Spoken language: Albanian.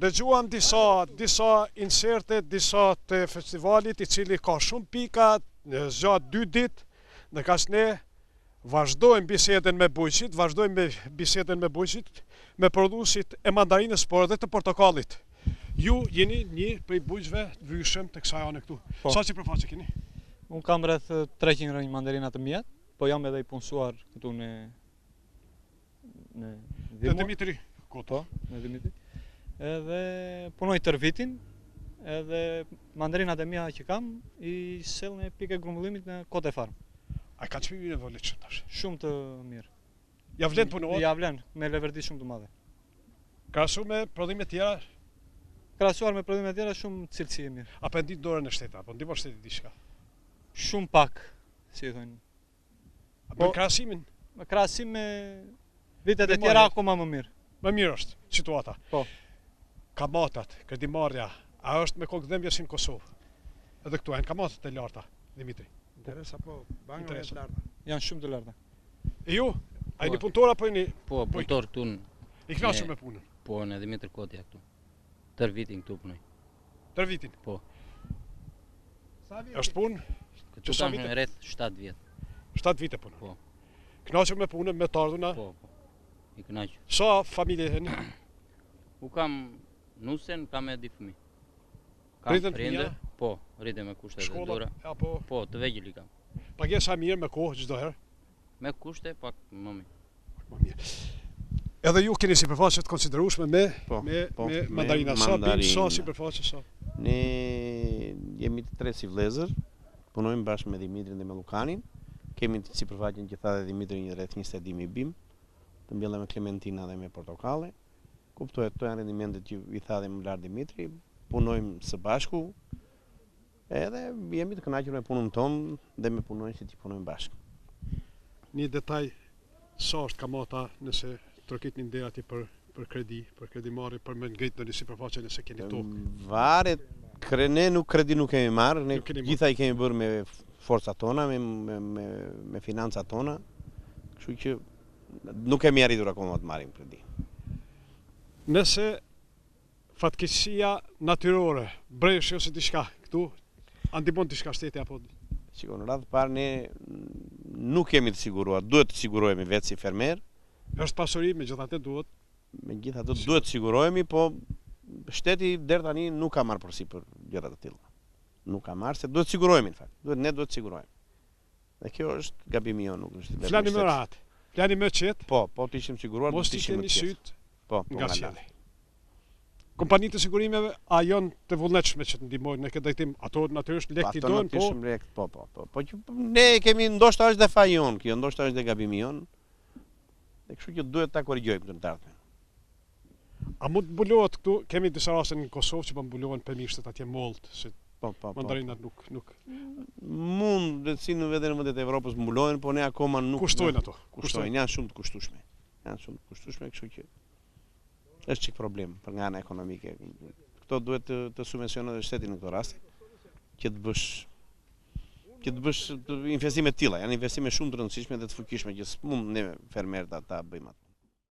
dëgjuam disa inserte, disa të festivalit i cili ka shumë pika në gjatë 2 ditë, në kas ne vazhdojmë bisedën me bujqit, me prodhuesit e mandarinës, por edhe të portokallit. Ju jeni një prej bujqve të vyshëm të kësaj anë këtu. Sa që përfaqe keni? Unë kam rreth 300 rënjë mandarina të mjetë, po jam edhe i punësuar këtu në Dimitri Koto. Në Dimitri. Edhe punoj tër vitin, edhe mandarinat e mia që kam i sell në pikë grumbullimit në Kote Farm. A ka çmimi në volet që tash? Shumë të mirë. Ja vlen punuar? Ja vlen, me leverdi shumë të madhe. Krahasuar me prodhime tjera? Krahasuar me prodhime tjera shumë cilësi e mirë. A pendit dorën e shtetit apo ndihmon shteti diçka? Shumë pak, si thonë. Po krahasimin? Me krahasim me vitet e tjera akoma më mirë. Më mirë është situata. Po. Kamatat, kredimarrja, a është me kokëdhëmbje si në Kosovë? Edhe këtu janë kamatat e larta, Dimitri. Interesa po, bankët e larta. Janë shumë të larta. E ju? A jeni punëtor apo jeni? Po, punëtor këtu. I kënaqur me punën? Po, në Dimitri Kotja këtu. Tër vitin këtu punoj. Tër vitin? Po. Është punë? Këtu kam rreth 7 vjet. 7 vite punë? Po. Kënaqur me punën, me të ardhuna? Po. I kënaqur. Sa familje heni? U kam nusen, kam e di fëmijë. Rritën fëmija? Po, rritën me kushte të dura. Apo? Po, të vegjël i kam. Pagesa mirë me kohë çdo herë? Me kushte pak më mirë. Më mirë. Edhe ju keni sipërfaqe të konsiderueshme me mandarina. Sa sipërfaqe sa? Ne jemi të 3 si vëllezër, punojmë bashkë me Dimitrin dhe me Lukanin. Kemi sipërfaqen që tha dhe Dimitri një rreth 20.000 bim, të mbjellë me klementina dhe me portokalle. Kuptohet, to janë rendimentet që i tha dhe më lartë Dimitri. Punojmë së bashku, edhe jemi të kënaqur me punën tonë dhe me punonjësit që punojmë bashkë. Një detaj, sa është kamata nëse trokit një ndera ti për kredi, për kredimarrje, për me ngritë në një sipërfaqe nëse keni tokë? Varet, ne kredi nuk kemi marrë, ne gjitha i kemi bërë me forcat tona, me financat tona, kështu që nuk kemi arritur akoma të marrim kredi. Nëse fatkeqësia natyrore, breshë ose diçka këtu, ndihmon diçka shteti apo? Shiko, në radhë parë ne nuk kemi të siguruar, duhet të sigurohemi vetë si fermer. Është pasuri, megjithatë duhet. Megjithatë duhet të sigurohemi, po shteti deri tani nuk ka marrë përsipër gjëra të tilla. Nuk ka marrë se duhet të sigurohemi në fakt. Ne duhet të sigurohemi. Dhe kjo është gabimi jon, nuk është vetëm. Flani më rahat. Flani më qetë. Po, të ishim siguruar, mos të ishim në syt. Po, nga qielli. Kompanitë të sigurimeve a janë të vullnetshme që të ndihmojnë në këtë drejtim? Ato natyrisht lekë i dojnë, po. Po që ne kemi ndoshta është dhe faji jon, kjo ndoshta është dhe gabimi jon. Dhe kështu që duhet ta korrigjojmë këtë të ardhmen. A mund të mbulohet këtu? Kemi disa raste në Kosovë që po mbulohen pemishtet atje mollët, se mandarinat nuk mund si në vetë në vendet e Evropës mbulohen, po ne akoma nuk kushtojnë ato. Kushtojnë, janë shumë të kushtueshme. Kështu që është çik problem për nga ana ekonomike. Këto duhet të subvencionohet shteti në këto raste, që të bësh investime të tilla, janë investime shumë të rëndësishme dhe të fuqishme që s'mund ne fermerët ta bëjmë atë.